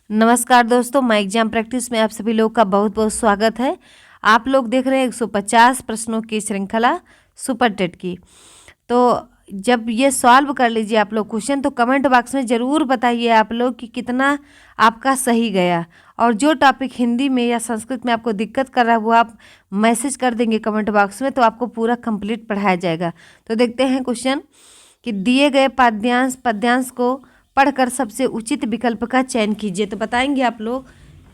नमस्कार दोस्तों, my exam practice में आप सभी लोग का बहुत बहुत स्वागत है। आप लोग देख रहे हैं 150 प्रश्नों की श्रृंखला सुपर टेट की। तो जब ये सॉल्व कर लीजिए आप लोग क्वेश्चन, तो कमेंट बॉक्स में ज़रूर बताइए आप लोग कि कितना आपका सही गया। और जो टॉपिक हिंदी में या संस्कृत में आपको दिक्कत कर रहा है वो आप मैसेज कर देंगे कमेंट बॉक्स में, तो आपको पूरा कंप्लीट पढ़ाया जाएगा। तो देखते हैं क्वेश्चन कि दिए गए पद्यांश को पढ़कर सबसे उचित विकल्प का चयन कीजिए। तो बताएंगे आप लोग,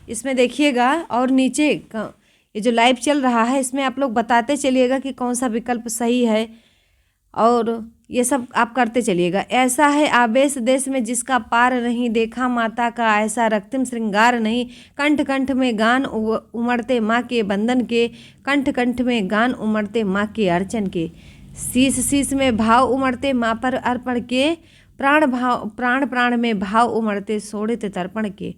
इसमें देखिएगा और नीचे ये जो लाइव चल रहा है इसमें आप लोग बताते चलिएगा कि कौन सा विकल्प सही है, और ये सब आप करते चलिएगा। ऐसा है आवेश देश में जिसका पार नहीं, देखा माता का ऐसा रक्तिम श्रृंगार नहीं। कंठ कंठ में गान उमड़ते माँ के बंधन के, कंठ कंठ में गान उमड़ते माँ के अर्चन के। शीश शीश में भाव उमड़ते माँ पर अर्पण के, प्राण प्राण में भाव उमड़ते सोड़ित तर्पण के।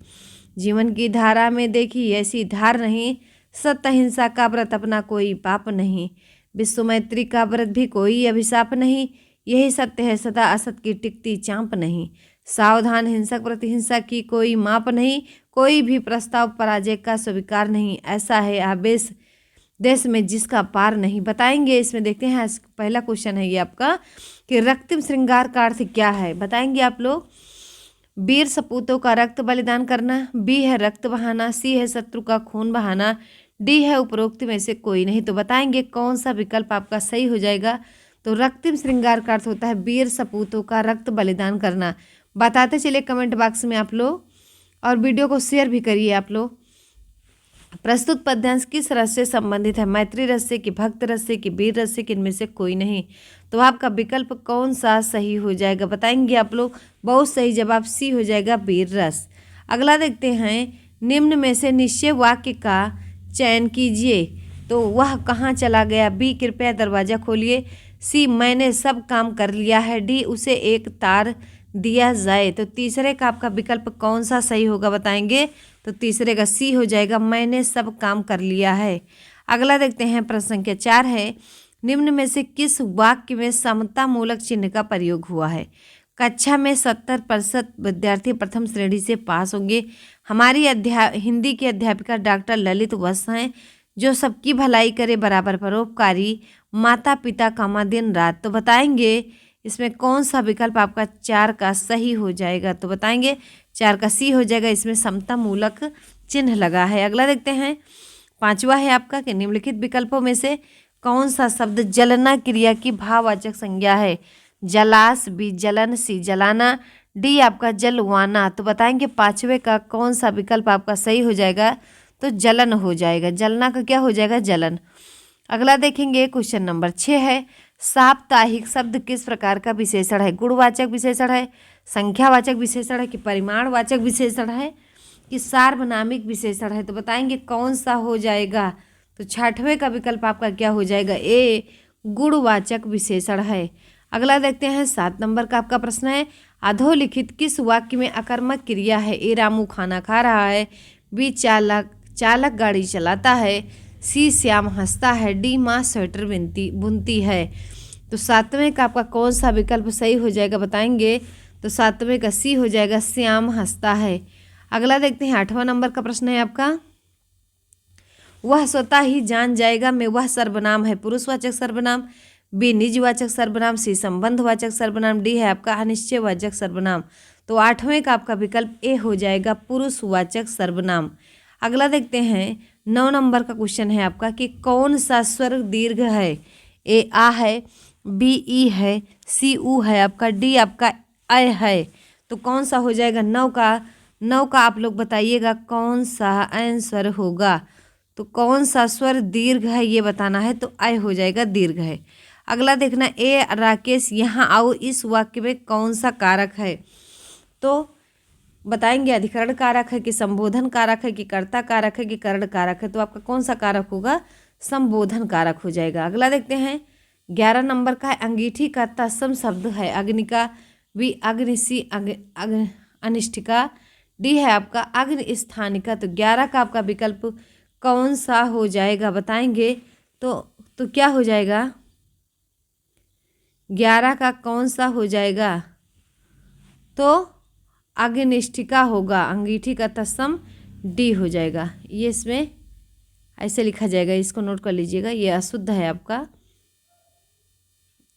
जीवन की धारा में देखी ऐसी धार नहीं, सत्य अहिंसा का व्रत अपना कोई पाप नहीं। विश्व मैत्री का व्रत भी कोई अभिशाप नहीं, यही सत्य है सदा असत की टिकती चांप नहीं। सावधान हिंसक प्रति हिंसा की कोई माप नहीं, कोई भी प्रस्ताव पराजय का स्वीकार नहीं। ऐसा है आवेश देश में जिसका पार नहीं। बताएंगे इसमें, देखते हैं पहला क्वेश्चन है ये आपका कि रक्तिम श्रृंगार का अर्थ क्या है। बताएंगे आप लोग। वीर सपूतों का रक्त बलिदान करना, बी है रक्त बहाना, सी है शत्रु का खून बहाना, डी है उपरोक्त में से कोई नहीं। तो बताएंगे कौन सा विकल्प आपका सही हो जाएगा। तो रक्तिम श्रृंगार का अर्थ होता है वीर सपूतों का रक्त बलिदान करना। बताते चलिए कमेंट बॉक्स में आप लोग, और वीडियो को शेयर भी करिए आप लोग। प्रस्तुत पद्यांश किस रस से संबंधित है, मैत्री रस से कि भक्त रस से कि वीर रस से कि इनमें से कोई नहीं। तो आपका विकल्प कौन सा सही हो जाएगा। बताएंगे आप लोग। बहुत सही जवाब सी हो जाएगा, वीर रस। अगला देखते हैं, निम्न में से निश्चय वाक्य का चयन कीजिए। तो वह कहाँ चला गया, बी कृपया दरवाजा खोलिए, सी मैंने सब काम कर लिया है, डी उसे एक तार दिया जाए। तो तीसरे का आपका विकल्प कौन सा सही होगा बताएंगे। तो तीसरे का सी हो जाएगा, मैंने सब काम कर लिया है। अगला देखते हैं, प्रश्न संख्या 4 है, निम्न में से किस वाक्य में समता मूलक चिन्ह का प्रयोग हुआ है। कक्षा में 70% विद्यार्थी प्रथम श्रेणी से पास होंगे। हमारी हिंदी की अध्यापिका डॉक्टर ललित वत्स हैं, जो सबकी भलाई करे बराबर परोपकारी, माता पिता कामा दिन रात। तो बताएंगे इसमें कौन सा विकल्प आपका 4 का सही हो जाएगा। तो बताएंगे 4 का सी हो जाएगा, इसमें समता मूलक चिन्ह लगा है। अगला देखते हैं, 5वां है आपका कि निम्नलिखित विकल्पों में से कौन सा शब्द जलना क्रिया की भाववाचक संज्ञा है। जलास, बी जलन, सी जलाना, डी आपका जलवाना। तो बताएंगे 5वें का कौन सा विकल्प आपका सही हो जाएगा। तो जलन हो जाएगा, जलना का क्या हो जाएगा, जलन। अगला देखेंगे, क्वेश्चन नंबर 6 है, साप्ताहिक शब्द किस प्रकार का विशेषण है। गुणवाचक विशेषण है, संख्यावाचक विशेषण है कि परिमाणवाचक विशेषण है कि सार्वनामिक विशेषण है। तो बताएंगे कौन सा हो जाएगा। तो 6वें का विकल्प आपका क्या हो जाएगा, ए गुणवाचक विशेषण है। अगला देखते हैं, 7 नंबर का आपका प्रश्न है, अधोलिखित किस वाक्य में अकर्मक क्रिया है। ए रामू खाना खा रहा है, बी चालक गाड़ी चलाता है, सी श्याम हंसता है, डी माँ स्वेटर बुनती है। तो 7वें का आपका कौन सा विकल्प सही हो जाएगा बताएंगे। तो 7वें का सी हो जाएगा, श्याम हंसता है। अगला देखते हैं, 8वां नंबर का प्रश्न है आपका, वह स्वतः ही जान जाएगा में वह सर्वनाम है। पुरुषवाचक सर्वनाम, बी निजवाचक सर्वनाम, सी संबंधवाचक सर्वनाम, डी है आपका अनिश्चयवाचक सर्वनाम। तो 8वें का आपका विकल्प ए हो जाएगा, पुरुषवाचक सर्वनाम। अगला देखते हैं, 9 नंबर का क्वेश्चन है आपका कि कौन सा स्वर दीर्घ है। ए आ है, बी ई है, सी ऊ है आपका, डी आपका अ है। तो कौन सा हो जाएगा। 9 का आप लोग बताइएगा कौन सा आंसर होगा। तो कौन सा स्वर दीर्घ है ये बताना है। तो अ हो जाएगा, दीर्घ है। अगला देखना, ए राकेश यहाँ आओ, इस वाक्य में कौन सा कारक है। तो बताएंगे अधिकरण कारक है कि संबोधन कारक है कि कर्ता कारक है कि करण कारक है। तो आपका कौन सा कारक होगा, संबोधन कारक हो जाएगा। अगला देखते हैं, 11 नंबर का है, अंगीठी का तत्सम शब्द है। अग्निका, बी अग्निशी अनिष्ठिका, डी है आपका अग्नि स्थानिका। तो 11 का आपका विकल्प कौन सा हो जाएगा बताएंगे। तो क्या हो जाएगा, 11 का कौन सा हो जाएगा। तो अग्निष्ठिका होगा, अंगीठी का तत्सम डी हो जाएगा। ये इसमें ऐसे लिखा जाएगा, इसको नोट कर लीजिएगा, ये अशुद्ध है आपका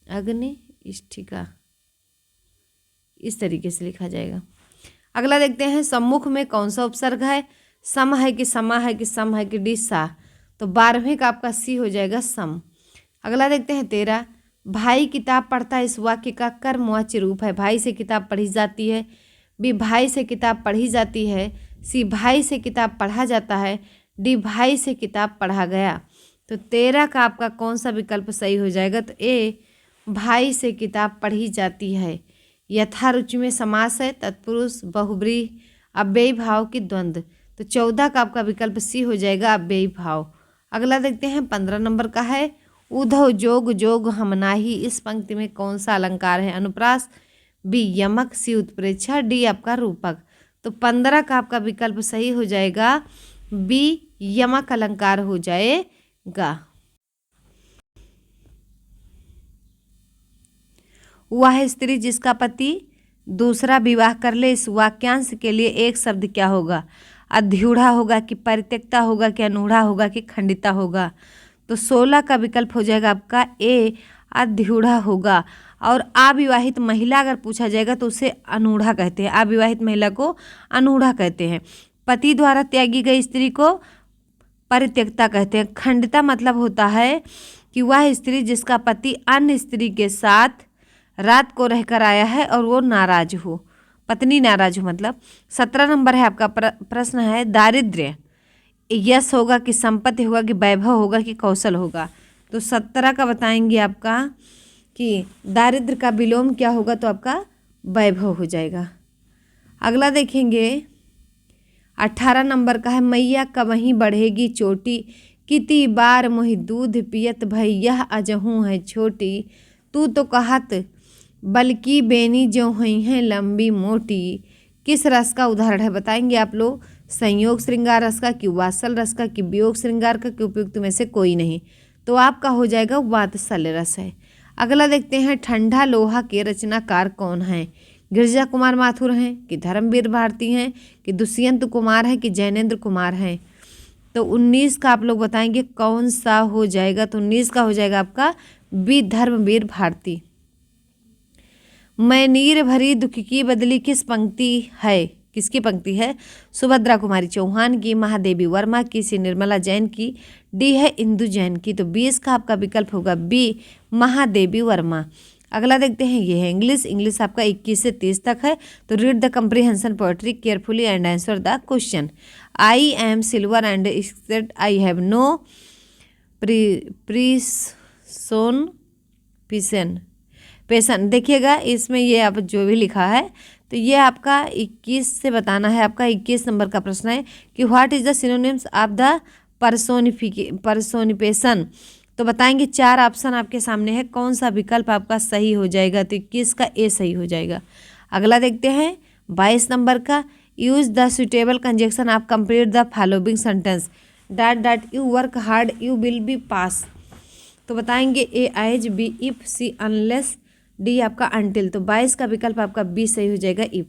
अग्निष्ठिका, इस तरीके से लिखा जाएगा। अगला देखते हैं, सम्मुख में कौन सा उपसर्ग है, सम है कि समा है कि सम है कि डी सा, तो 12वें का आपका सी हो जाएगा सम। अगला देखते हैं 13, भाई किताब पढ़ता है, इस वाक्य का कर्मवाच्य रूप है। भाई से किताब पढ़ी जाती है, बी भाई से किताब पढ़ी जाती है, सी भाई से किताब पढ़ा जाता है, डी भाई से किताब पढ़ा गया। तो 13 का आपका कौन सा विकल्प सही हो जाएगा, तो ए भाई से किताब पढ़ी जाती है। यथारुचि में समास है, तत्पुरुष, बहुब्रीहि, अव्ययी भाव की द्वंद्व, तो 14 का आपका विकल्प सी हो जाएगा अव्ययी भाव। अगला देखते हैं 15 नंबर का है, उधव जोग जोग हमनाही, इस पंक्ति में कौन सा अलंकार है, अनुप्रास, बी यमक, सी उत्प्रेक्षा, डी आपका रूपक। तो 15 का आपका विकल्प सही हो जाएगा बी यमक अलंकार हो जाएगा। वह स्त्री जिसका पति दूसरा विवाह कर ले, इस वाक्यांश के लिए एक शब्द क्या होगा, अध्यूढ़ा होगा कि परित्यक्ता होगा कि अनूढ़ा होगा कि खंडिता होगा। तो 16 का विकल्प हो जाएगा आपका ए अध्यूढ़ा होगा। और अविवाहित महिला अगर पूछा जाएगा तो उसे अनूढ़ा कहते हैं, अविवाहित महिला को अनूढ़ा कहते हैं। पति द्वारा त्यागी गई स्त्री को परित्यक्ता कहते हैं। खंडिता मतलब होता है कि वह स्त्री जिसका पति अन्य स्त्री के साथ रात को रहकर आया है और वो नाराज हो, पत्नी नाराज हो मतलब। 17 नंबर है आपका प्रश्न है, दारिद्र्य यश होगा कि संपत्ति होगा कि वैभव होगा कि कौशल होगा। तो 17 का बताएंगे आपका कि दारिद्र्य का विलोम क्या होगा, तो आपका वैभव हो जाएगा। अगला देखेंगे 18 नंबर का है, मैया कवहीं बढ़ेगी चोटी, कितनी बार मोहि दूध पियत भई यह अजहूँ है छोटी, तू तो कहत बल्कि बेनी जो हुई हैं लंबी मोटी, किस रस का उदाहरण है बताएंगे आप लोग, संयोग श्रृंगार रस का कि वात्सल रस का कि वियोग श्रृंगार का कि उपयुक्त में से कोई नहीं। तो आपका हो जाएगा वात्सल्य रस है। अगला देखते हैं, ठंडा लोहा के रचनाकार कौन हैं, गिरजा कुमार माथुर हैं कि धर्मवीर भारती हैं कि दुष्यंत कुमार हैं कि जैनेन्द्र कुमार हैं। तो 19 का आप लोग बताएंगे कौन सा हो जाएगा, तो 19 का हो जाएगा आपका बी धर्मवीर भारती। मैं नीर भरी दुख की बदली किस पंक्ति है, किसकी पंक्ति है, सुभद्रा कुमारी चौहान की, महादेवी वर्मा की, सी निर्मला जैन की, डी है इंदु जैन की। तो 20 का आपका विकल्प होगा बी महादेवी वर्मा। अगला देखते हैं, ये है इंग्लिश आपका 21 से 30 तक है। तो read the comprehension poetry carefully and answer the question. I am silver and except I have no preconceptions. देखिएगा इसमें ये आप जो भी लिखा है, तो ये आपका 21 से बताना है। आपका 21 नंबर का प्रश्न है कि what is the synonyms of the personification. तो बताएंगे 4 ऑप्शन आपके सामने है, कौन सा विकल्प आपका सही हो जाएगा, तो 21 का ए सही हो जाएगा। अगला देखते हैं 22 नंबर का, use the suitable conjunction of complete the following sentence dot you work hard you will be pass. तो बताएंगे A as, B if, C unless, D आपका अनटिल। तो 22 का विकल्प आपका बी सही हो जाएगा इफ।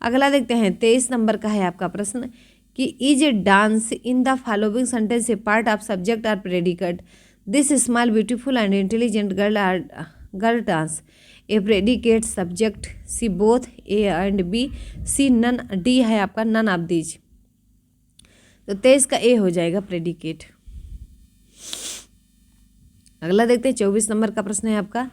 अगला देखते हैं 23 नंबर का है आपका प्रश्न कि is dance in the following sentence a part of subject और predicate, this small beautiful and intelligent girl dance A predicate subject, C both A and B, C none, D है आपका नन ऑफ दीज। तो 23 का A हो जाएगा predicate. अगला देखते हैं 24 नंबर का प्रश्न है आपका,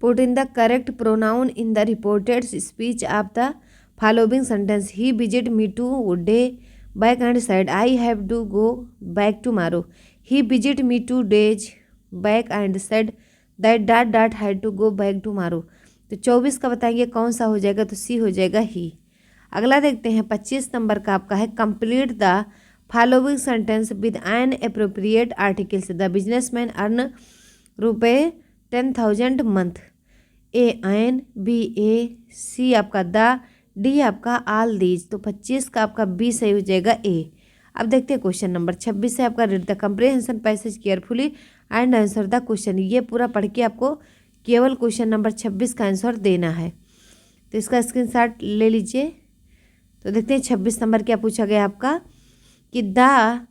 put in the correct pronoun in the reported speech of the following sentence, he visit me today back and said I have to go back tomorrow, he visit me 2 days back and said that dot dot had to go back tomorrow. तो 24 का बताएंगे कौन सा हो जाएगा, तो सी हो जाएगा ही। अगला देखते हैं 25 नंबर का आपका है, complete the following sentence with an appropriate articles, the businessman earn ₹10,000 month, A an, B a, C आपका द, डी आपका ऑल दीज। तो 25 का आपका बी सही हो जाएगा ए। अब देखते हैं क्वेश्चन नंबर 26 है आपका, read the comprehension passage carefully and answer the question. ये पूरा पढ़ के आपको केवल क्वेश्चन नंबर 26 का आंसर देना है। तो इसका स्क्रीनशॉट ले लीजिए। तो देखते हैं 26 नंबर क्या पूछा गया आपका कि the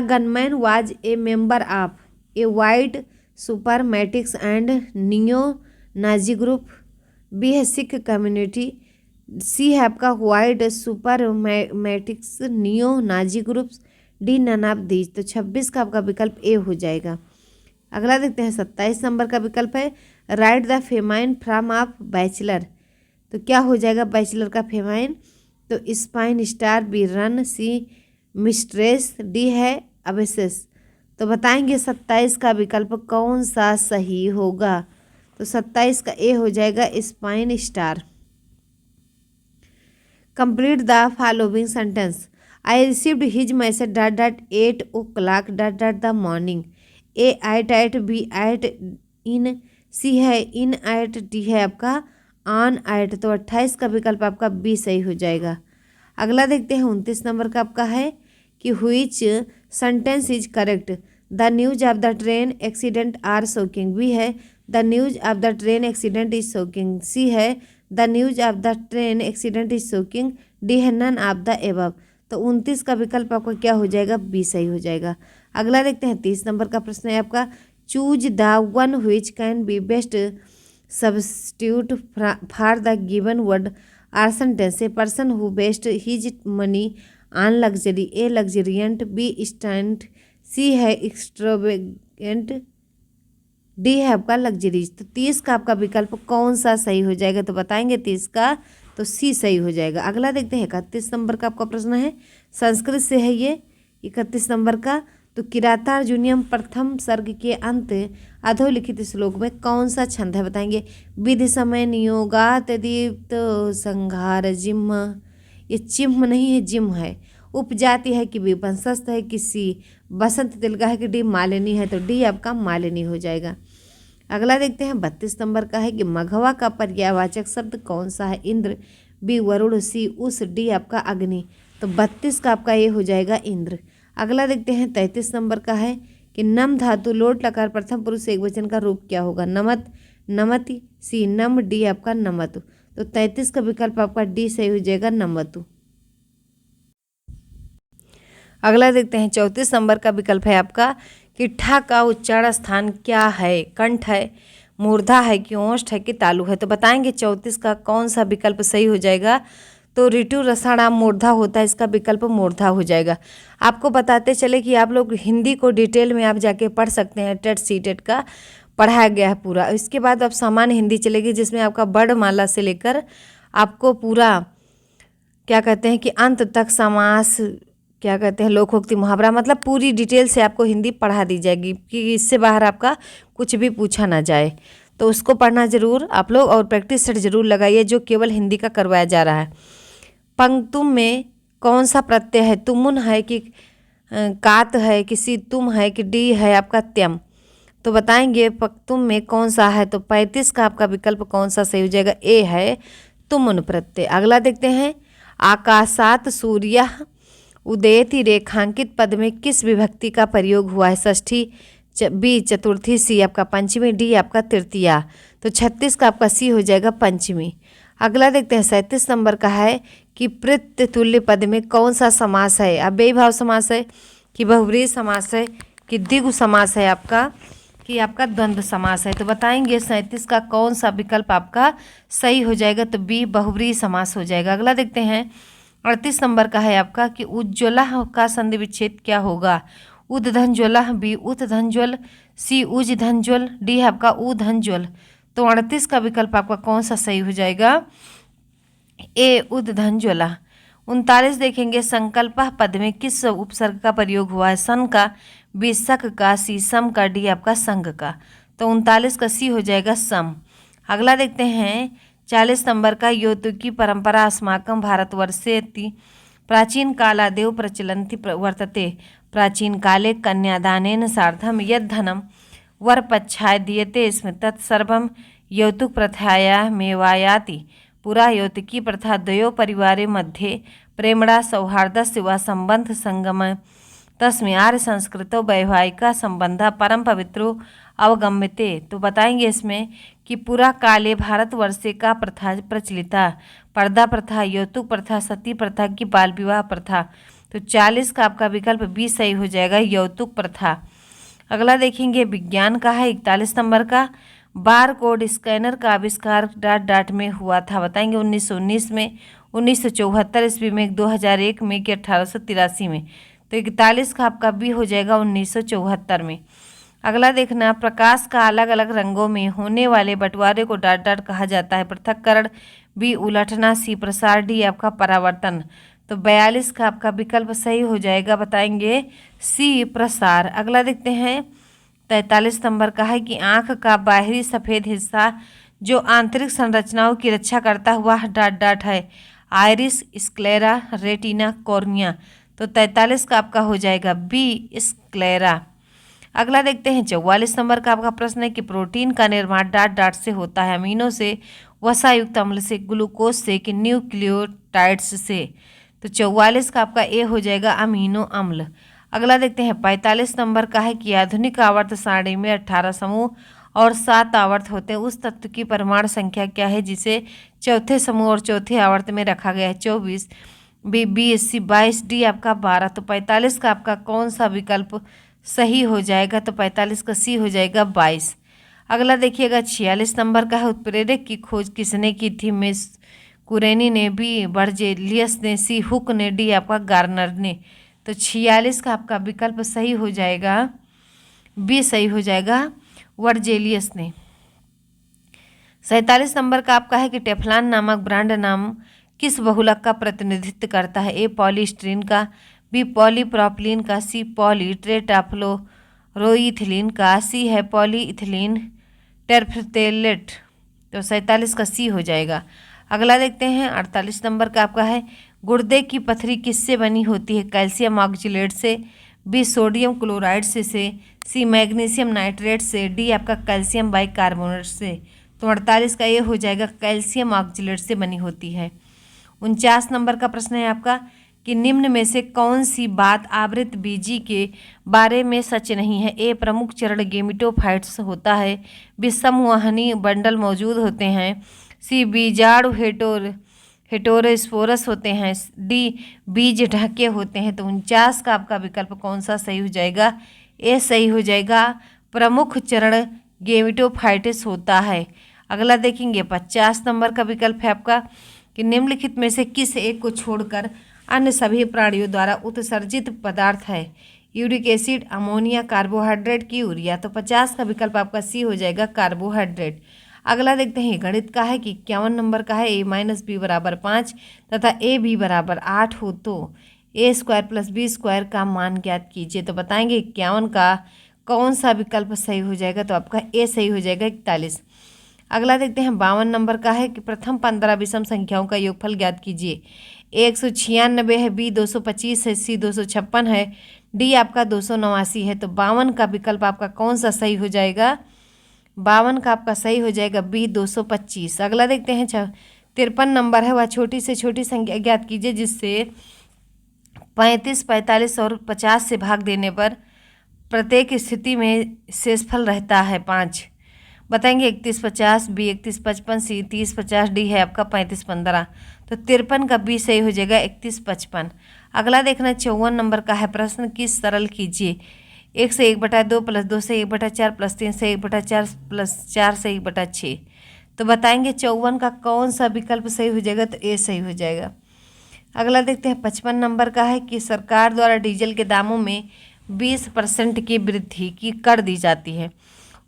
gunman was a member of a white supremacists and neo Nazi group. B है सिख कम्युनिटी। सी है आपका white supremacists neo Nazi groups. D none of these. तो 26 का आपका विकल्प ए हो जाएगा। अगला देखते हैं 27 नंबर का विकल्प है write the feminine form of bachelor. तो क्या हो जाएगा बैचलर का फेमाइन? तो spinster, B run, C mistress, D है अबेसिस। तो बताएंगे 27 का विकल्प कौन सा सही होगा? तो 27 का ए हो जाएगा spine star. Complete the following sentence. I received his message dot dot 8 o'clock dot dot the morning. A at B at in, C है इन एट, डी है आपका ऑन एट। तो 28 का विकल्प आपका बी सही हो जाएगा। अगला देखते हैं 29 नंबर का आपका है कि which sentence is correct? The news of the train accident are shocking. B है the news of the train accident is shocking. C है the news of the train accident is shocking. D है none of the above. तो 29 का विकल्प आपका क्या हो जाएगा? बी सही हो जाएगा। अगला देखते हैं 30 नंबर का प्रश्न है आपका choose the one which can be best substitute for the given word or sentence. A person who best his money on luxury. A luxuriant, B stand, C है एक्सट्रोवेगेंट, डी है आपका लग्जरीज। तो 30 का आपका विकल्प कौन सा सही हो जाएगा? तो बताएंगे 30 का, तो सी सही हो जाएगा। अगला देखते हैं 31 नंबर का आपका प्रश्न है संस्कृत से है ये 31 नंबर का। तो किरातार्जुनीयम प्रथम सर्ग के अंत अधोलिखित श्लोक में कौन सा छंद है? बताएंगे विधि समय नियोगात दीप्त संघार जिम्ह। ये चिम्ह नहीं है, जिम्ह है। उपजाति है कि बी वंशस्थ है कि सी बसंत तिलका है कि डी मालिनी है। तो डी आपका मालिनी हो जाएगा। अगला देखते हैं 32 नंबर का है कि मघवा का पर्यायवाचक शब्द कौन सा है? इंद्र, बी वरुण, सी उस, डी आपका अग्नि। तो 32 का आपका ये हो जाएगा इंद्र। अगला देखते हैं 33 नंबर का है कि नम धातु लोट लकार प्रथम पुरुष एक वचन का रूप क्या होगा? नमत, नमति, सी नम, डी आपका नमतु। तो 33 का विकल्प आपका डी सही हो जाएगा नमतु। अगला देखते हैं 34 नंबर का विकल्प है आपका कि ठा का उच्चारण स्थान क्या है? कंठ है, मूर्धा है कि ओष्ठ है कि तालु है? तो बताएंगे 34 का कौन सा विकल्प सही हो जाएगा? तो ऋतु रसाणाम मूर्धा होता है, इसका विकल्प मूर्धा हो जाएगा। आपको बताते चले कि आप लोग हिंदी को डिटेल में आप जाके पढ़ सकते हैं, टेट सी टेट का पढ़ाया गया है पूरा। इसके बाद अब सामान्य हिंदी चलेगी जिसमें आपका वर्णमाला से लेकर आपको पूरा क्या कहते हैं कि अंत तक समास, क्या कहते हैं लोकोक्ति, मुहावरा, मतलब पूरी डिटेल से आपको हिंदी पढ़ा दी जाएगी कि इससे बाहर आपका कुछ भी पूछा ना जाए। तो उसको पढ़ना जरूर आप लोग और प्रैक्टिस सेट जरूर लगाइए जो केवल हिंदी का करवाया जा रहा है। पंक्तुम में कौन सा प्रत्यय है? तुमुन है कि कात है कि सी तुम है कि डी है आपका त्यम। तो बताएंगे पंक्तुम में कौन सा है? तो 35 का आपका विकल्प कौन सा सही हो जाएगा? ए है तुमुन प्रत्यय। अगला देखते हैं आकाशात सूर्य उदयति रेखांकित पद में किस विभक्ति का प्रयोग हुआ है? षष्ठी, बी चतुर्थी, सी आपका पंचमी, डी आपका तृतीया। तो 36 का आपका सी हो जाएगा पंचमी। अगला देखते हैं 37 नंबर का है कि प्रत्य तुल्य पद में कौन सा समास है? अव्ययी भाव समास है कि बहुव्रीहि समास है कि द्विगु समास है आपका कि आपका द्वंद्व समास है? तो बताएंगे 37 का कौन सा विकल्प आपका सही हो जाएगा? तो बी बहुव्रीहि समास हो जाएगा। अगला देखते हैं 38 नंबर का है आपका कि उज्ज्वला का संधि विच्छेद क्या होगा? उद धन ज्वला, बी उत धन ज्वल, सी उज धन ज्वल, डी है आपका उ धन ज्वल। तो 38 का विकल्प आपका कौन सा सही हो जाएगा? ए उद धन ज्वला। 39 देखेंगे संकल्प पद में किस उपसर्ग का प्रयोग हुआ है? सन का, बी सक का, सी सम का, डी आपका संग का। तो 39 का सी हो जाएगा सम। अगला देखते हैं 40 नंबर का यौतुकी परंपरा अस्माकं भारतवर्षेति प्राचीन कालादेव प्रचलन्ति वर्तते। प्राचीन काले कन्यादानेन सार्धम यद् धनम वरपक्षाय दीयते स्म तत्सर्वं यौतुक प्रथाया मेवायाति। पुरा यौतुकी प्रथा द्वयोः परिवारे मध्ये प्रेमणा सौहार्दस्य व संबंध संगम तस्मै आर्य संस्कृतौ वैवाहिक संबंध परम पवित्रो अवगम्यते। तो बताएंगे इसमें कि पूरा काले भारतवर्षे का प्रथा प्रचलिता, पर्दा प्रथा, यौतुक प्रथा, सती प्रथा की बाल विवाह प्रथा। तो 40 का आपका विकल्प बी सही हो जाएगा, यौतुक प्रथा। अगला देखेंगे विज्ञान का है 41 नंबर का, बार कोड स्कैनर का आविष्कार डाट डाट में हुआ था। बताएंगे 1919 में, 1974 ईस्वी में, 2001 में कि 1883 में। तो 41 का आपका बी हो जाएगा 1974 में। अगला देखना, प्रकाश का अलग अलग रंगों में होने वाले बंटवारे को डाट डाट कहा जाता है। पृथक्करण, बी उलटना, सी प्रसार, डी आपका परावर्तन। तो 42 का आपका विकल्प सही हो जाएगा, बताएंगे सी प्रसार। अगला देखते हैं 43 नंबर का है कि आंख का बाहरी सफेद हिस्सा जो आंतरिक संरचनाओं की रक्षा करता हुआ डाट डाट है, आइरिस, स्क्लेरा, रेटिना, कॉर्निया। तो 43 का आपका हो जाएगा बी स्क्लेरा। अगला देखते हैं 44 नंबर का आपका प्रश्न है कि प्रोटीन का निर्माण डाट डाट से होता है, अमीनो से, वसायुक्त अम्ल से, ग्लूकोज से कि न्यूक्लियोटाइड्स से। तो 44 का आपका ए हो जाएगा अमीनो अम्ल। अगला देखते हैं 45 नंबर का है कि आधुनिक आवर्त सारणी में 18 समूह और 7 आवर्त होते हैं, उस तत्व की परमाणु संख्या क्या है जिसे चौथे समूह और चौथे आवर्त में रखा गया है? 24, बी 20, सी 22, डी आपका 12। तो 45 का आपका कौन सा विकल्प सही हो जाएगा? तो 45 का सी हो जाएगा 22। अगला देखिएगा 46 नंबर का है, उत्प्रेरक की खोज किसने की थी? मिस कुरेनी ने, बी बर्जेलियस ने, सी हुक ने, डी आपका गार्नर ने। तो 46 का आपका विकल्प सही हो जाएगा, बी सही हो जाएगा, वर्जेलियस ने। 47 नंबर का आपका है कि टेफ्लॉन नामक ब्रांड नाम किस बहुलक का प्रतिनिधित्व करता है? ए पॉलीस्टीरीन का, बी पॉलीप्रोपिलीन का, सी पॉलीटेट्राफ्लोरोइथिलीन का, सी है पॉलीइथिलीन टेरफ्थेलेट। तो 47 का सी हो जाएगा। अगला देखते हैं 48 नंबर का आपका है, गुर्दे की पथरी किससे बनी होती है? कैल्शियम ऑक्जेलेट से, बी सोडियम क्लोराइड से, सी मैग्नीशियम नाइट्रेट से, डी आपका कैल्शियम बाइकार्बोनेट से। तो 48 का ये हो जाएगा, कैल्शियम ऑक्जेलेट से बनी होती है। 49 नंबर का प्रश्न है आपका कि निम्न में से कौन सी बात आवृत बीजी के बारे में सच नहीं है? ए प्रमुख चरण गेमिटोफाइट्स होता है, बी समूहनी बंडल मौजूद होते हैं, सी बीजाणु हेटोरोस्पोरस होते हैं, डी बीज ढके होते हैं। तो 49 का आपका विकल्प कौन सा सही हो जाएगा? ए सही हो जाएगा, प्रमुख चरण गेमिटोफाइट्स होता है। अगला देखेंगे 50 नंबर का विकल्प है आपका कि निम्नलिखित में से किस एक को छोड़कर अन्य सभी प्राणियों द्वारा उत्सर्जित पदार्थ है? यूरिक एसिड, अमोनिया, कार्बोहाइड्रेट की यूरिया। तो 50 का विकल्प आपका सी हो जाएगा, कार्बोहाइड्रेट। अगला देखते हैं गणित का है कि 51 नंबर का है, ए माइनस बी बराबर 5 तथा ए बी बराबर 8 हो तो ए स्क्वायर प्लस बी स्क्वायर का मान ज्ञात कीजिए। तो बताएंगे 51 का कौन सा विकल्प सही हो जाएगा? तो आपका ए सही हो जाएगा, 41। अगला देखते हैं 52 नंबर का है कि प्रथम 15 विषम संख्याओं का योगफल ज्ञात कीजिए। ए 196 है, बी 225 है, सी 256 है, डी आपका 289 है। तो 52 का विकल्प आपका कौन सा सही हो जाएगा? 52 का आपका सही हो जाएगा, बी 225। अगला देखते हैं 53 नंबर है, वह छोटी से छोटी संख्या ज्ञात कीजिए जिससे 35, 45 और 50 से भाग देने पर प्रत्येक स्थिति में शेषफल रहता है 5। बताएंगे 31, 50, बी 31, 55, सी 30, 50, डी है आपका 35, 15। तो 53 का बी सही हो जाएगा, 31, 55। अगला देखना 54 नंबर का है, प्रश्न की सरल कीजिए। 1 से 1/2 प्लस 2 से 1/4 प्लस 3 से 1/4 प्लस 4 से 1/6। तो बताएंगे 54 का कौन सा विकल्प सही हो जाएगा? तो ए सही हो जाएगा। अगला देखते हैं 55 नंबर का है कि सरकार द्वारा डीजल के दामों में 20% की वृद्धि की कर दी जाती है।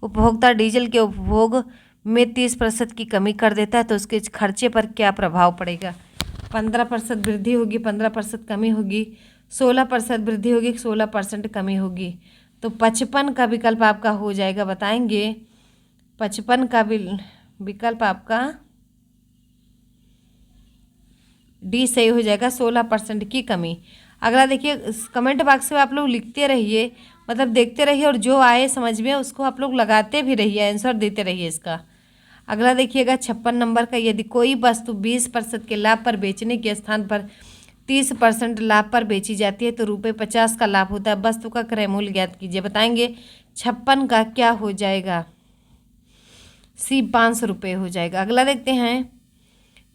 उपभोक्ता डीजल के उपभोग में 30% की कमी कर देता है, तो उसके खर्चे पर क्या प्रभाव पड़ेगा? 15% वृद्धि होगी, 15% कमी होगी, 16% वृद्धि होगी, 16% कमी होगी। तो 55 का विकल्प आपका हो जाएगा, बताएंगे 55 का विकल्प आपका डी सही हो जाएगा, 16% की कमी। अगला देखिए कमेंट बॉक्स में आप लोग लिखते रहिए, मतलब देखते रहिए और जो आए समझ में उसको आप लोग लगाते भी रहिए, आंसर देते रहिए इसका। अगला देखिएगा 56 नंबर का, यदि कोई वस्तु 20% के लाभ पर बेचने के स्थान पर 30% लाभ पर बेची जाती है तो ₹50 का लाभ होता है। वस्तु का क्रय मूल्य ज्ञात कीजिए। बताएंगे 56 का क्या हो जाएगा? सी 500 रुपये हो जाएगा। अगला देखते हैं,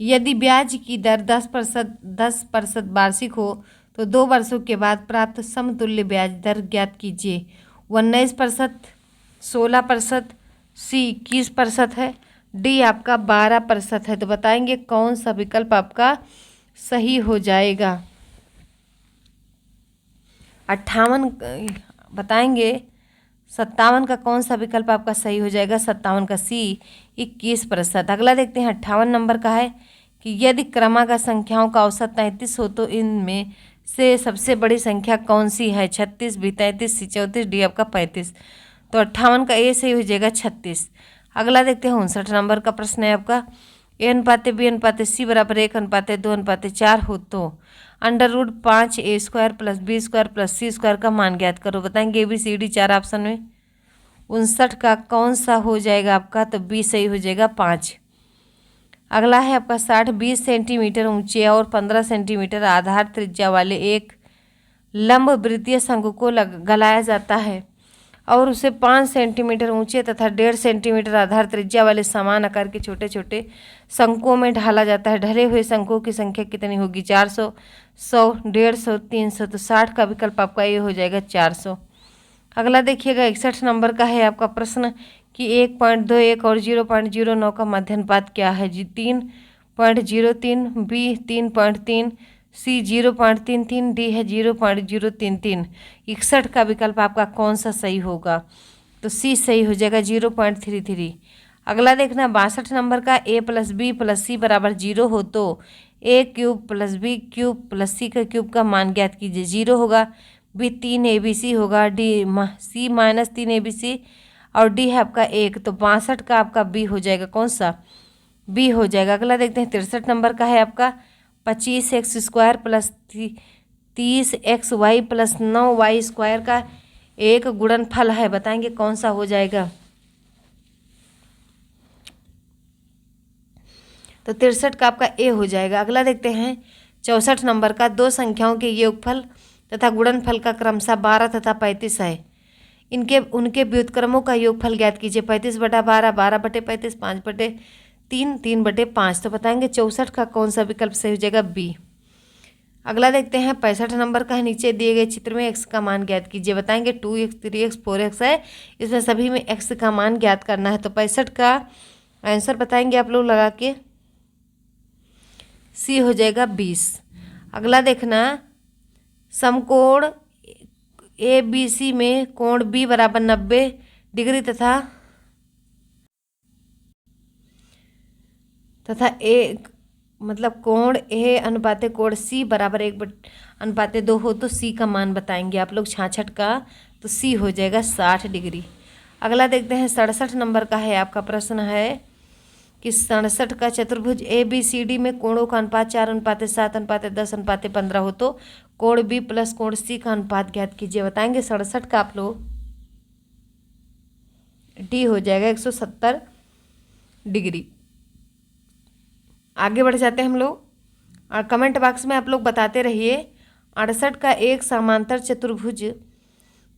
यदि ब्याज की दर 10% वार्षिक हो तो 2 वर्षों के बाद प्राप्त समतुल्य ब्याज दर ज्ञात कीजिए। 19%, 16%, सी 21% है, डी आपका 12% है। तो बताएंगे कौन सा विकल्प आपका सही हो जाएगा? 58 बताएंगे 57 का कौन सा विकल्प आपका सही हो जाएगा? 57 का सी 21%। अगला देखते हैं 58 नंबर का है कि यदि क्रमागत संख्याओं का औसत 33 हो तो इनमें से सबसे बड़ी संख्या कौन सी है? 36, बी 33, सी 34, डी आपका 35। तो 58 का ए सही हो जाएगा 36। अगला देखते हैं 59 नंबर का प्रश्न है आपका, ए अनुपाते बी अनुपाते सी बराबर 1 अनुपाते 2 अनुपाते 4 हो तो √5a² plus b² plus c² का मान ज्ञात करो। बताएंगे A B C D 4 option में 59 का कौन सा हो जाएगा आपका? तो बी सही हो जाएगा 5। अगला है आपका 60 20 सेंटीमीटर ऊंचे और 15 सेंटीमीटर आधार त्रिज्या वाले एक लंब वृत्तीय शंकु को गलाया जाता है और उसे 5 सेंटीमीटर ऊंचे तथा 1.5 सेंटीमीटर आधार त्रिज्या वाले समान आकार के छोटे छोटे शंकुओं में ढाला जाता है। ढले हुए शंकुओं की संख्या कितनी होगी? 400, 100, 150, 300। तो 60 का विकल्प आपका ये हो जाएगा 400। अगला देखिएगा 61 नंबर का है आपका प्रश्न कि 1.21 और 0.09 का मध्य अनुपात क्या है? जी 3.03, बी 3.3, सी 0.33, डी है 0.033। 61 का विकल्प आपका कौन सा सही होगा? तो सी सही हो जाएगा 0.33। अगला देखना 62 नंबर का, ए प्लस बी प्लस सी बराबर 0 हो तो a³ plus b³ plus c³ का मान ज्ञात कीजिए। 0 होगा, बी 3abc होगा, डी सी -3abc और डी है आपका 1। तो 62 का आपका बी हो जाएगा, कौन सा? बी हो जाएगा। अगला देखते हैं 63 नंबर का है आपका 25x² plus 30xy plus 9y² का एक गुणनफल है। बताएंगे कौन सा हो जाएगा? तो 63 का आपका ए हो जाएगा। अगला देखते हैं 64 नंबर का, दो संख्याओं के योगफल तथा गुणनफल का क्रमशः 12 तथा 35 है। उनके व्युत्क्रमों का योगफल ज्ञात कीजिए। 35/12, 12/35, 5/3, 3/5। तो बताएंगे 64 का कौन सा विकल्प सही हो जाएगा? बी। अगला देखते हैं 65 नंबर का है, नीचे दिए गए चित्र में x का मान ज्ञात कीजिए। बताएंगे 2x, 3x, 4x है, इसमें सभी में x का मान ज्ञात करना है। तो 65 का आंसर बताएंगे आप लोग लगा के, सी हो जाएगा 20। अगला देखना, समकोण ए बी सी में कोण बी बराबर 90 डिग्री तथा मतलब कोण ए अनुपाते कोण सी बराबर 1/2 हो तो सी का मान बताएंगे आप लोग 66 का। तो सी हो जाएगा 60 डिग्री। अगला देखते हैं 67 नंबर का है आपका प्रश्न है कि 67 का चतुर्भुज ए बी सी डी में कोणों का अनुपात 4:7:10:15 हो तो कोण बी प्लस कोण सी का अनुपात ज्ञात कीजिए। बताएंगे 67 का आप लोग डी हो जाएगा 170 डिग्री। आगे बढ़ जाते हैं हम लोग और कमेंट बॉक्स में आप लोग बताते रहिए। 68 का एक समांतर चतुर्भुज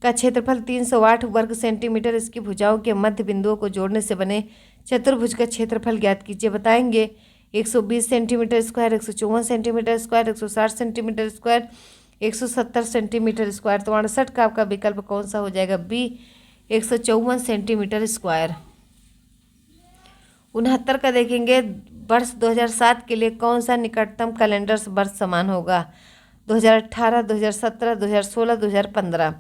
का क्षेत्रफल 308 वर्ग सेंटीमीटर, इसकी भुजाओं के मध्य बिंदुओं को जोड़ने से बने चतुर्भुज का क्षेत्रफल ज्ञात कीजिए। बताएंगे 120 centimetre square, 154 centimetre square, 160 centimetre square, 170 centimetre square. तो 68 का आपका विकल्प कौन सा हो जाएगा? B 154 centimetre square. 69 का देखेंगे, वर्ष 2007 के लिए कौन सा निकटतम कैलेंडर वर्ष समान होगा? 2018, 2017, 2016, 2015।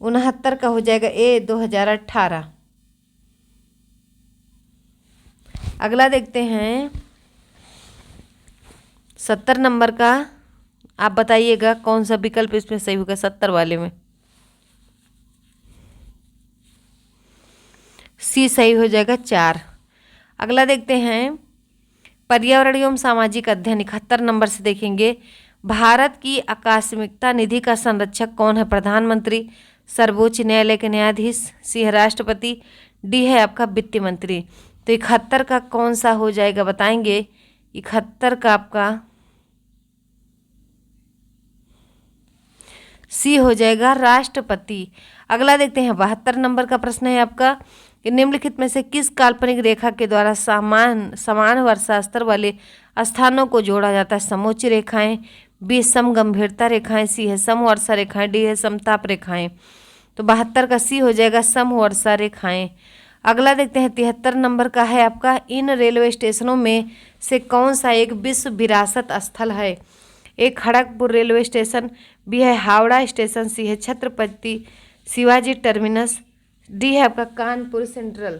69 का हो जाएगा ए 2018। अगला देखते हैं 70 नंबर का, आप बताइएगा कौन सा विकल्प इसमें सही होगा 70 वाले में? सी सही हो जाएगा 4। अगला देखते हैं पर्यावरण एवं सामाजिक अध्ययन 71 नंबर से देखेंगे, भारत की आकस्मिकता निधि का संरक्षक कौन है? प्रधानमंत्री, सर्वोच्च न्यायालय के न्यायाधीश, सी है राष्ट्रपति, डी है आपका वित्त मंत्री। तो 71 का कौन सा हो जाएगा? बताएंगे 71 का आपका सी हो जाएगा राष्ट्रपति। अगला देखते हैं 72 नंबर का प्रश्न है आपका कि निम्नलिखित में से किस काल्पनिक रेखा के द्वारा समान वर्षा स्तर वाले स्थानों को जोड़ा जाता है? समोच्च रेखाएं, बी सम गंभीरता रेखाएं, सी है सम वर्षा रेखाएं, डी है समताप रेखाएं। तो 72 का सी हो जाएगा सम वर्षा रेखाएं। अगला देखते हैं 73 नंबर का है आपका इन रेलवे स्टेशनों में से कौन सा एक विश्व विरासत स्थल है? ए खड़गपुर रेलवे स्टेशन, बी है हावड़ा स्टेशन, सी है छत्रपति शिवाजी टर्मिनस, डी है आपका कानपुर सेंट्रल।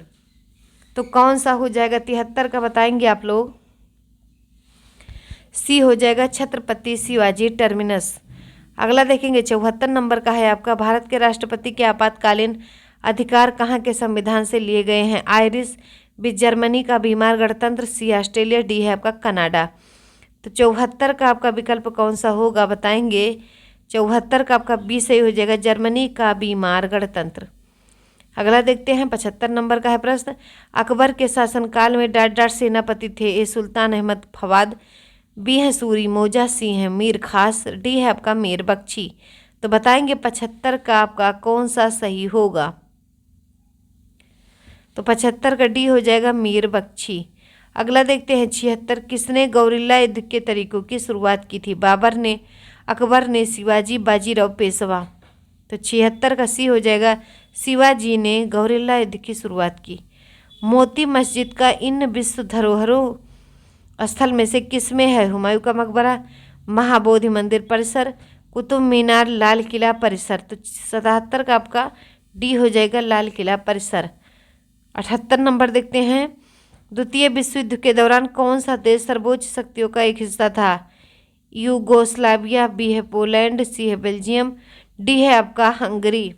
तो कौन सा हो जाएगा 73 का बताएंगे आप लोग? सी हो जाएगा छत्रपति शिवाजी टर्मिनस। अगला देखेंगे 74 नंबर का है आपका भारत के राष्ट्रपति के आपातकालीन अधिकार कहाँ के संविधान से लिए गए हैं? आयरिश, बी जर्मनी का बीमार गणतंत्र, सी ऑस्ट्रेलिया, डी है आपका कनाडा। तो 74 का आपका विकल्प कौन सा होगा बताएंगे? 74 का आपका बी सही हो जाएगा जर्मनी का बीमार गणतंत्र। अगला देखते हैं 75 नंबर का है प्रश्न अकबर के शासनकाल में डाट डाट सेनापति थे? ए सुल्तान अहमद फवाद, बी है सूरी मौजा, सी है मीर खास, डी है आपका मीर बख्शी। तो बताएंगे 75 का आपका कौन सा सही होगा? तो 75 का डी हो जाएगा मीर बख्शी। अगला देखते हैं 76 किसने गौरिल्ला युद्ध के तरीकों की शुरुआत की थी? बाबर ने, अकबर ने, शिवाजी, बाजीराव, पेशवा। तो 76 का सी हो जाएगा शिवाजी ने गौरिल्ला युद्ध की शुरुआत की। मोती मस्जिद का इन विश्व धरोहरों स्थल में से किसमें है? हुमायूं का मकबरा, महाबोधि मंदिर परिसर, कुतुब मीनार, लाल किला परिसर। तो 77 का आपका डी हो जाएगा लाल किला परिसर। 78 नंबर देखते हैं द्वितीय विश्व युद्ध के दौरान कौन सा देश सर्वोच्च शक्तियों का एक हिस्सा था? यूगोस्लाविया, बी है पोलैंड, सी है बेल्जियम, डी है आपका हंगरी।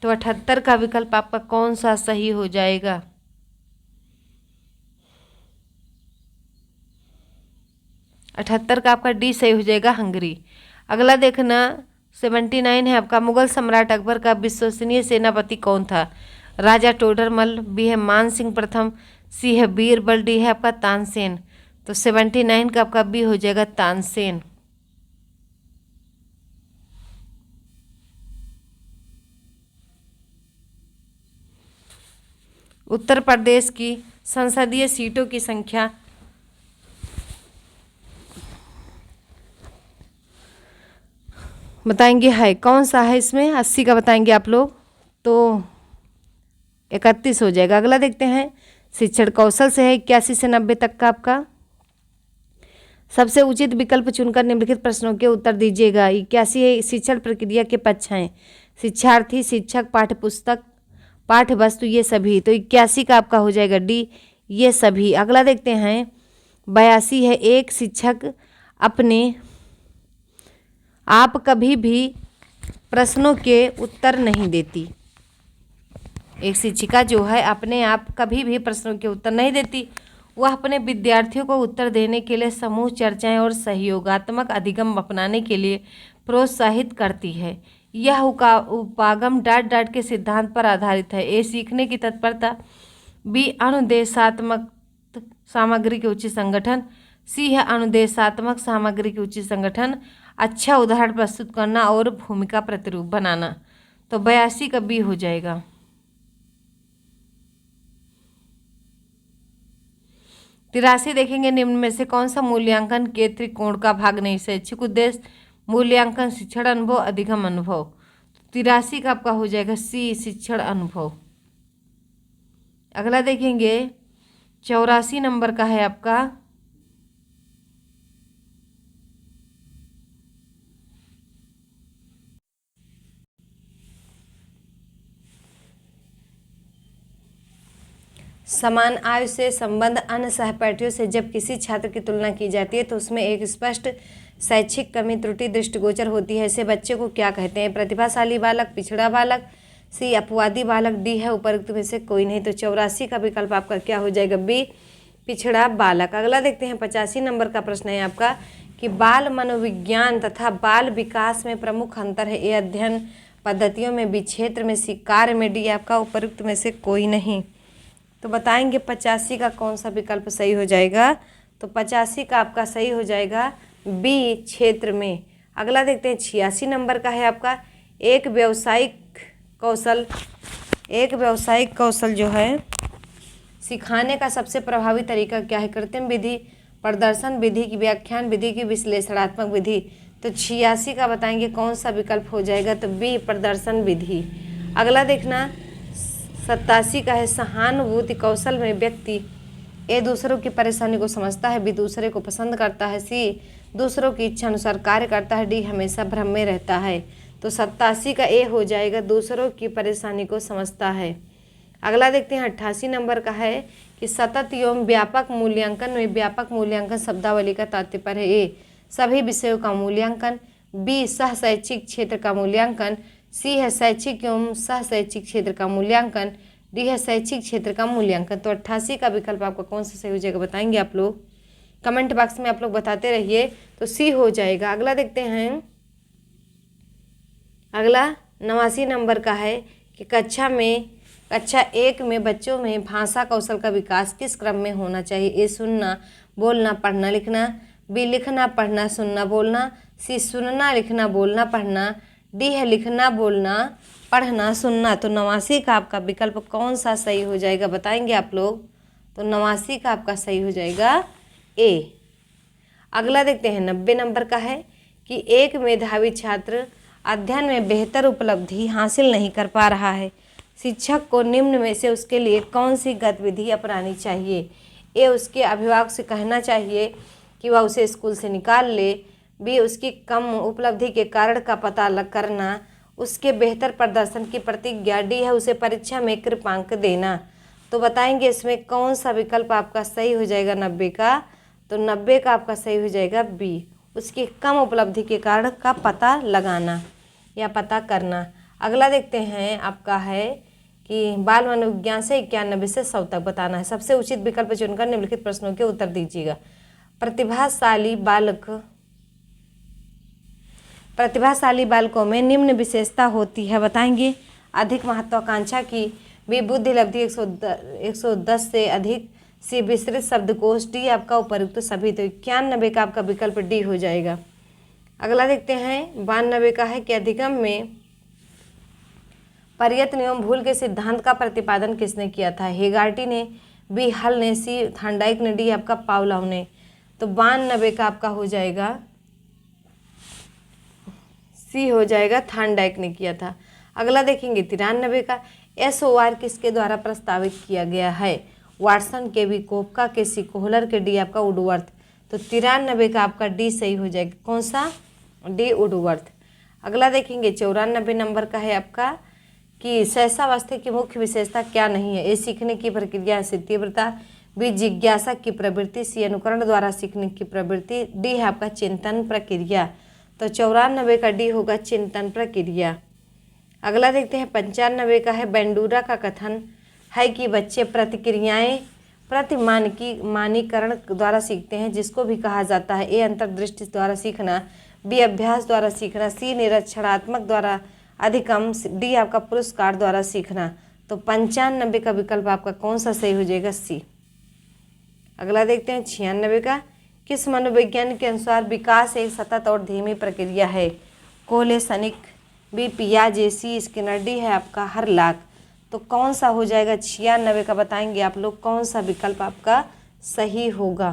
तो 78 का विकल्प आपका कौन सा सही हो जाएगा? 78 का आपका डी सही हो जाएगा हंगरी। अगला देखना 79 है आपका मुगल सम्राट अकबर का विश्वसनीय सेनापति कौन था? राजा टोडरमल, बी है मान सिंह प्रथम, सी है बीरबल, डी है आपका तानसेन। तो 79 का आपका बी हो जाएगा तानसेन। उत्तर प्रदेश की संसदीय सीटों की संख्या बताएंगे है कौन सा है इसमें? 80 का बताएंगे आप लोग तो 31 हो जाएगा। अगला देखते हैं शिक्षण कौशल से है 81 से 90 तक का आपका सबसे उचित विकल्प चुनकर निम्नलिखित प्रश्नों के उत्तर दीजिएगा। 81 शिक्षण प्रक्रिया के पक्ष हैं शिक्षार्थी, शिक्षक, पाठ्यपुस्तक, पाठ्य वस्तु, ये सभी। तो 81 का आपका हो जाएगा डी ये सभी। अगला देखते हैं 82 है एक शिक्षक अपने आप कभी भी प्रश्नों के उत्तर नहीं देती। एक शिक्षिका जो है अपने आप कभी भी प्रश्नों के उत्तर नहीं देती। वह अपने विद्यार्थियों को उत्तर देने के लिए समूह चर्चाएं और सहयोगात्मक अधिगम अपनाने के लिए प्रोत्साहित करती है। यह उपागम डाट डाट के सिद्धांत पर आधारित है। ए सीखने की तत्परता, बी अनुदेशात्मक सामग्री के उचित संगठन, सी है अनुदेशात्मक सामग्री के उचित संगठन, अच्छा उदाहरण प्रस्तुत करना और भूमिका प्रतिरूप बनाना। तो 82 का बी हो जाएगा। तिरासी देखेंगे निम्न में से कौन सा मूल्यांकन के त्रिकोण का भाग नहीं? शैक्षिक उद्देश्य, मूल्यांकन, शिक्षण अनुभव, अधिगम अनुभव। 83 का आपका हो जाएगा सी शिक्षण अनुभव। अगला देखेंगे 84 नंबर का है आपका समान आयु से संबंध अन्य सहपाठियों से जब किसी छात्र की तुलना की जाती है तो उसमें एक स्पष्ट शैक्षिक कमी त्रुटि दृष्टिगोचर होती है। ऐसे बच्चे को क्या कहते हैं? प्रतिभाशाली बालक, पिछड़ा बालक, सी अपवादी बालक, डी है उपरोक्त में से कोई नहीं। तो 84 का विकल्प आपका क्या हो जाएगा? बी पिछड़ा बालक। अगला देखते हैं 85 नंबर का प्रश्न है आपका कि बाल मनोविज्ञान तथा बाल विकास में प्रमुख अंतर है। ये अध्ययन पद्धतियों में, बी क्षेत्र में, सी कार्य में, डी आपका उपरोक्त में से कोई नहीं। तो बताएंगे 85 का कौन सा विकल्प सही हो जाएगा? तो 85 का आपका सही हो जाएगा बी क्षेत्र में। अगला देखते हैं 86 नंबर का है आपका एक व्यावसायिक कौशल जो है सिखाने का सबसे प्रभावी तरीका क्या है? कृत्रिम विधि, प्रदर्शन विधि की, व्याख्यान विधि की, विश्लेषणात्मक विधि। तो 86 का बताएंगे कौन सा विकल्प हो जाएगा? तो बी, प्रदर्शन विधि। अगला देखना 87 का है सहानुभूति कौशल में व्यक्ति ए दूसरों की परेशानी को समझता है, बी दूसरे को पसंद करता है, सी दूसरों की इच्छा अनुसार कार्य करता है, डी हमेशा भ्रम में रहता है। तो 87 का ए हो जाएगा दूसरों की परेशानी को समझता है। अगला देखते हैं 88 नंबर का है कि सतत एवं व्यापक मूल्यांकन में व्यापक मूल्यांकन शब्दावली का तात्पर्य है ए सभी विषयों का मूल्यांकन, बी सह शैक्षिक क्षेत्र का मूल्यांकन, सी है शैक्षिक एवं सह शैक्षिक क्षेत्र का मूल्यांकन, डी है शैक्षिक क्षेत्र का मूल्यांकन। तो 88 का विकल्प आपका कौन सा सही हो जाएगा बताएंगे आप लोग, कमेंट बॉक्स में आप लोग बताते रहिए। तो सी हो जाएगा। अगला देखते हैं, अगला 89 नंबर का है कि कक्षा 1 में बच्चों में भाषा कौशल का विकास किस क्रम में होना चाहिए? ए सुनना, बोलना, पढ़ना, लिखना, बी लिखना, पढ़ना, सुनना, बोलना, सी सुनना, लिखना, बोलना, पढ़ना, डी है लिखना, बोलना, पढ़ना, सुनना। तो 89 का आपका विकल्प कौन सा सही हो जाएगा बताएंगे आप लोग? तो 89 का आपका सही हो जाएगा ए। अगला देखते हैं 90 नंबर का है कि एक मेधावी छात्र अध्ययन में बेहतर उपलब्धि हासिल नहीं कर पा रहा है, शिक्षक को निम्न में से उसके लिए कौन सी गतिविधि अपनानी चाहिए? ए उसके अभिभावक से कहना चाहिए कि वह उसे स्कूल से निकाल ले, बी उसकी कम उपलब्धि के कारण का पता करना, उसके बेहतर प्रदर्शन की प्रतिज्ञा, डी है उसे परीक्षा में कृपांक देना। तो बताएंगे इसमें कौन सा विकल्प आपका सही हो जाएगा 90 का? तो 90 का आपका सही हो जाएगा बी, उसकी कम उपलब्धि के कारण का पता लगाना या पता करना। अगला देखते हैं आपका है कि बाल मनोविज्ञान से 91 से 100 तक बताना है। सबसे उचित विकल्प चुनकर निम्नलिखित प्रश्नों के उत्तर दीजिएगा। प्रतिभाशाली बालकों में निम्न विशेषता होती है बताएंगे। अधिक महत्वाकांक्षा की, बी बुद्धि लब्धि 110 से अधिक, सी विस्तृत शब्दकोश, डी आपका उपयुक्त सभी। तो 91 का आपका विकल्प डी हो जाएगा। अगला देखते हैं 92 का है कि अधिगम में प्रयत्न एवं भूल के सिद्धांत का प्रतिपादन किसने किया था? हेगार्टी ने, बी हल ने, सी थॉर्नडाइक ने, डी आपका पावलोव ने। तो 92 का आपका हो जाएगा सी हो जाएगा, थॉर्नडाइक ने किया था। अगला देखेंगे 93 का SOR किसके द्वारा प्रस्तावित किया गया है? वाटसन के, बी कोपका के, सी कोहलर के, डी आपका वुडवर्थ। तो 93 का आपका डी सही हो जाएगा। कौन सा? D Woodworth. अगला देखेंगे 94 नंबर का है आपका कि शैशवावस्था की मुख्य विशेषता क्या नहीं है? ए सीखने की प्रक्रिया से तीव्रता, बी जिज्ञासा की प्रवृत्ति, सी अनुकरण द्वारा सीखने की प्रवृत्ति, डी है आपका चिंतन प्रक्रिया। तो 94 का डी होगा चिंतन प्रक्रिया। अगला देखते हैं 95 का है बेंडूरा का कथन है कि बच्चे प्रतिक्रियाएं प्रतिमानीकरण द्वारा सीखते हैं, जिसको भी कहा जाता है ए अंतर्दृष्टि द्वारा सीखना, बी अभ्यास द्वारा सीखना, सी निरीक्षणात्मक द्वारा अधिगम, डी आपका पुरस्कार द्वारा सीखना। तो 95 का विकल्प आपका कौन सा सही हो जाएगा? सी। अगला देखते हैं 96 का किस मनोवैज्ञानिक के अनुसार विकास एक सतत और धीमी प्रक्रिया है? कोलेसनिक, बी पियाजे, सी स्किनर, डी है आपका हरलाक। तो कौन सा हो जाएगा? 96 का बताएंगे आप लोग कौन सा विकल्प आपका सही होगा?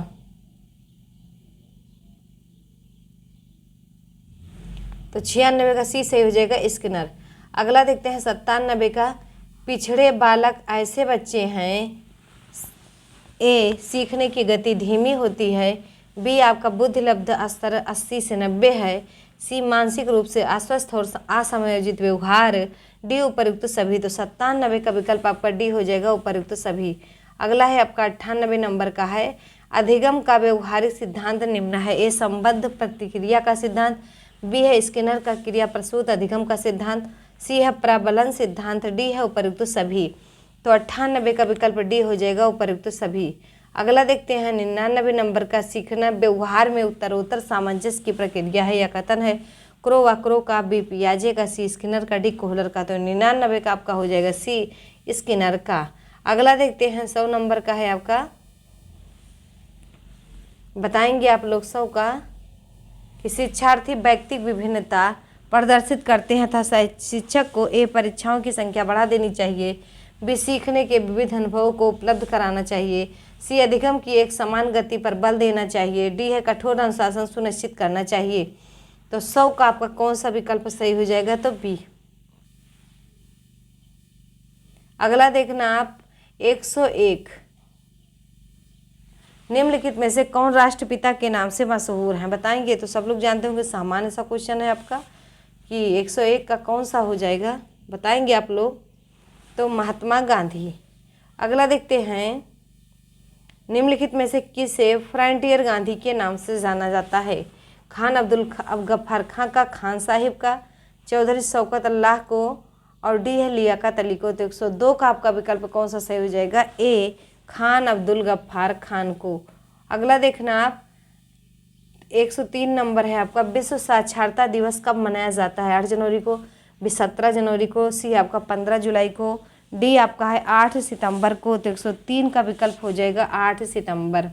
तो 96 का सी सही हो जाएगा, स्किनर। अगला देखते हैं 97 का पिछड़े बालक ऐसे बच्चे हैं, ए सीखने की गति धीमी होती है, बी आपका बुद्धिलब्ध स्तर 80 से 90 है, सी मानसिक रूप से अस्वस्थ और असमयोजित व्यवहार, डी उपयुक्त सभी। तो 97 का विकल्प आपका डी हो जाएगा, उपयुक्त सभी। अगला है आपका 98 नंबर का है अधिगम का व्यवहारिक सिद्धांत निम्न है। ए संबद्ध प्रतिक्रिया का सिद्धांत, बी है स्किनर का क्रिया प्रसूत अधिगम का सिद्धांत, सी है प्रबलन सिद्धांत, डी है उपयुक्त सभी। तो 98 का विकल्प डी हो जाएगा, उपयुक्त सभी। अगला देखते हैं 99 नंबर का सीखना व्यवहार में उत्तरोत्तर सामंजस्य की प्रक्रिया है या कथन है। क्रो व क्रो का, बी पियाजे का, सी स्किनर का, डी कोहलर का। तो 99 का आपका हो जाएगा सी स्किनर का। अगला देखते हैं 100 नंबर का है आपका, बताएंगे आप लोग 100 का कि शिक्षार्थी व्यक्तिगत विभिन्नता प्रदर्शित करते हैं तथा शिक्षक को ए परीक्षाओं की संख्या बढ़ा देनी चाहिए। बी सीखने के विविध अनुभवों को उपलब्ध कराना चाहिए। सी अधिगम की एक समान गति पर बल देना चाहिए। डी है कठोर अनुशासन सुनिश्चित करना चाहिए। तो 100 का आपका कौन सा विकल्प सही हो जाएगा? तो बी। अगला देखना आप 101 निम्नलिखित में से कौन राष्ट्रपिता के नाम से मशहूर हैं? बताएंगे तो सब लोग जानते होंगे, सामान्य सा क्वेश्चन है आपका कि 101 का कौन सा हो जाएगा, बताएंगे आप लोग। तो महात्मा गांधी। अगला देखते हैं निम्नलिखित में से किसे फ्रंटियर गांधी के नाम से जाना जाता है? खान अब्दुल गफ्फार खां का, खान साहिब का, चौधरी शौकत अल्लाह को, और डी है लियाकत अली को। तो 102 का आपका विकल्प कौन सा सही हो जाएगा? ए खान अब्दुल गफ्फार खान को। अगला देखना आप 103 नंबर है आपका, विश्व साक्षरता दिवस कब मनाया जाता है? 8 जनवरी को, बी 17 जनवरी को, सी आपका 15 जुलाई को, डी आपका है 8 सितंबर को। तो 103 का विकल्प हो जाएगा 8 सितंबर।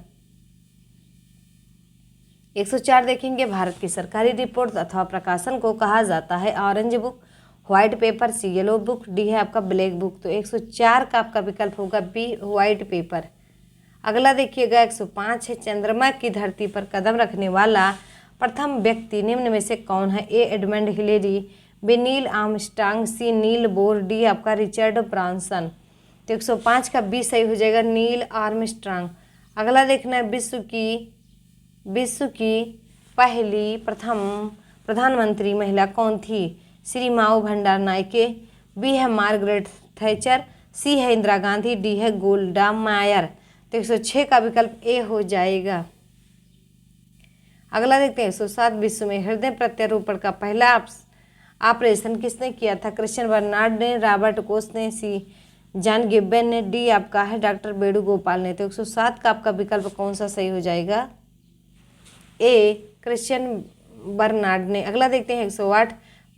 104 देखेंगे, भारत की सरकारी रिपोर्ट अथवा प्रकाशन को कहा जाता है? ऑरेंज बुक, व्हाइट पेपर, सी येलो बुक, डी है आपका ब्लैक बुक। तो 104 का आपका विकल्प होगा बी व्हाइट पेपर। अगला देखिएगा 105 है, चंद्रमा की धरती पर कदम रखने वाला प्रथम व्यक्ति निम्न में से कौन है? A Edmund Hillary, B Neil Armstrong, C Neil Bohr, D आपका रिचर्ड ब्रांसन। तो 105 का बी सही हो जाएगा, नील आर्मस्ट्रांग। अगला देखना है विश्व की पहली प्रथम प्रधानमंत्री महिला कौन थी? श्री माओ भंडार नायके, बी है मार्गरेट थैचर, सी है इंदिरा गांधी, डी है गोल्डा मायर। तो 106 का विकल्प ए हो जाएगा। अगला देखते हैं 107 विश्व में हृदय प्रत्यारोपण का पहला ऑपरेशन किसने किया था? क्रिश्चियन बर्नार्ड ने, रॉबर्ट कोच ने, सी जॉन गिब्बन ने, डी आपका है डॉक्टर वेणुगोपाल ने। तो 107 का आपका विकल्प कौन सा सही हो जाएगा? ए क्रिश्चियन बर्नार्ड ने। अगला देखते हैं 108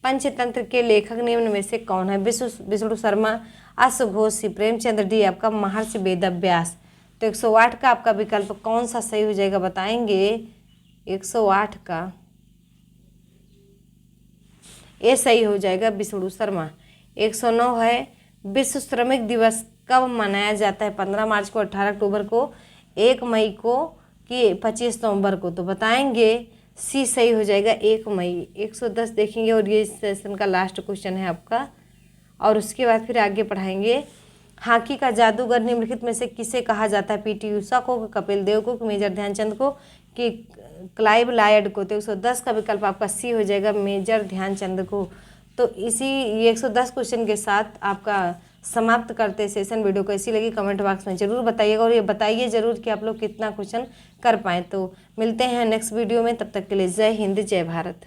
पंचतंत्र के लेखक निम्न में से कौन है? विष्णु शर्मा, अश्व घोष, सी प्रेमचंद्र, डी आपका महर्षि वेदव्यास। तो 108 का आपका विकल्प कौन सा सही हो जाएगा, बताएंगे। 108 का ए सही हो जाएगा, विष्णु शर्मा। 109 है, विश्व श्रमिक दिवस कब मनाया जाता है? 15 मार्च को, 18 अक्टूबर को, 1 मई को कि 25 नवंबर को। तो बताएंगे सी सही हो जाएगा 1 मई। 110 देखेंगे और ये सेशन का लास्ट क्वेश्चन है आपका, और उसके बाद फिर आगे पढ़ाएंगे। हॉकी का जादूगर निम्नलिखित में से किसे कहा जाता है? पीटी उषा को, कपिल देव को, मेजर ध्यानचंद को, कि क्लाइव लायड को। तो 110 का विकल्प आपका सी हो जाएगा, मेजर ध्यानचंद को। तो इसी 110 क्वेश्चन के साथ आपका समाप्त करते सेशन। वीडियो कैसी लगी कमेंट बॉक्स में जरूर बताइएगा, और ये बताइए जरूर कि आप लोग कितना क्वेश्चन कर पाएँ। तो मिलते हैं नेक्स्ट वीडियो में, तब तक के लिए जय हिंद जय भारत।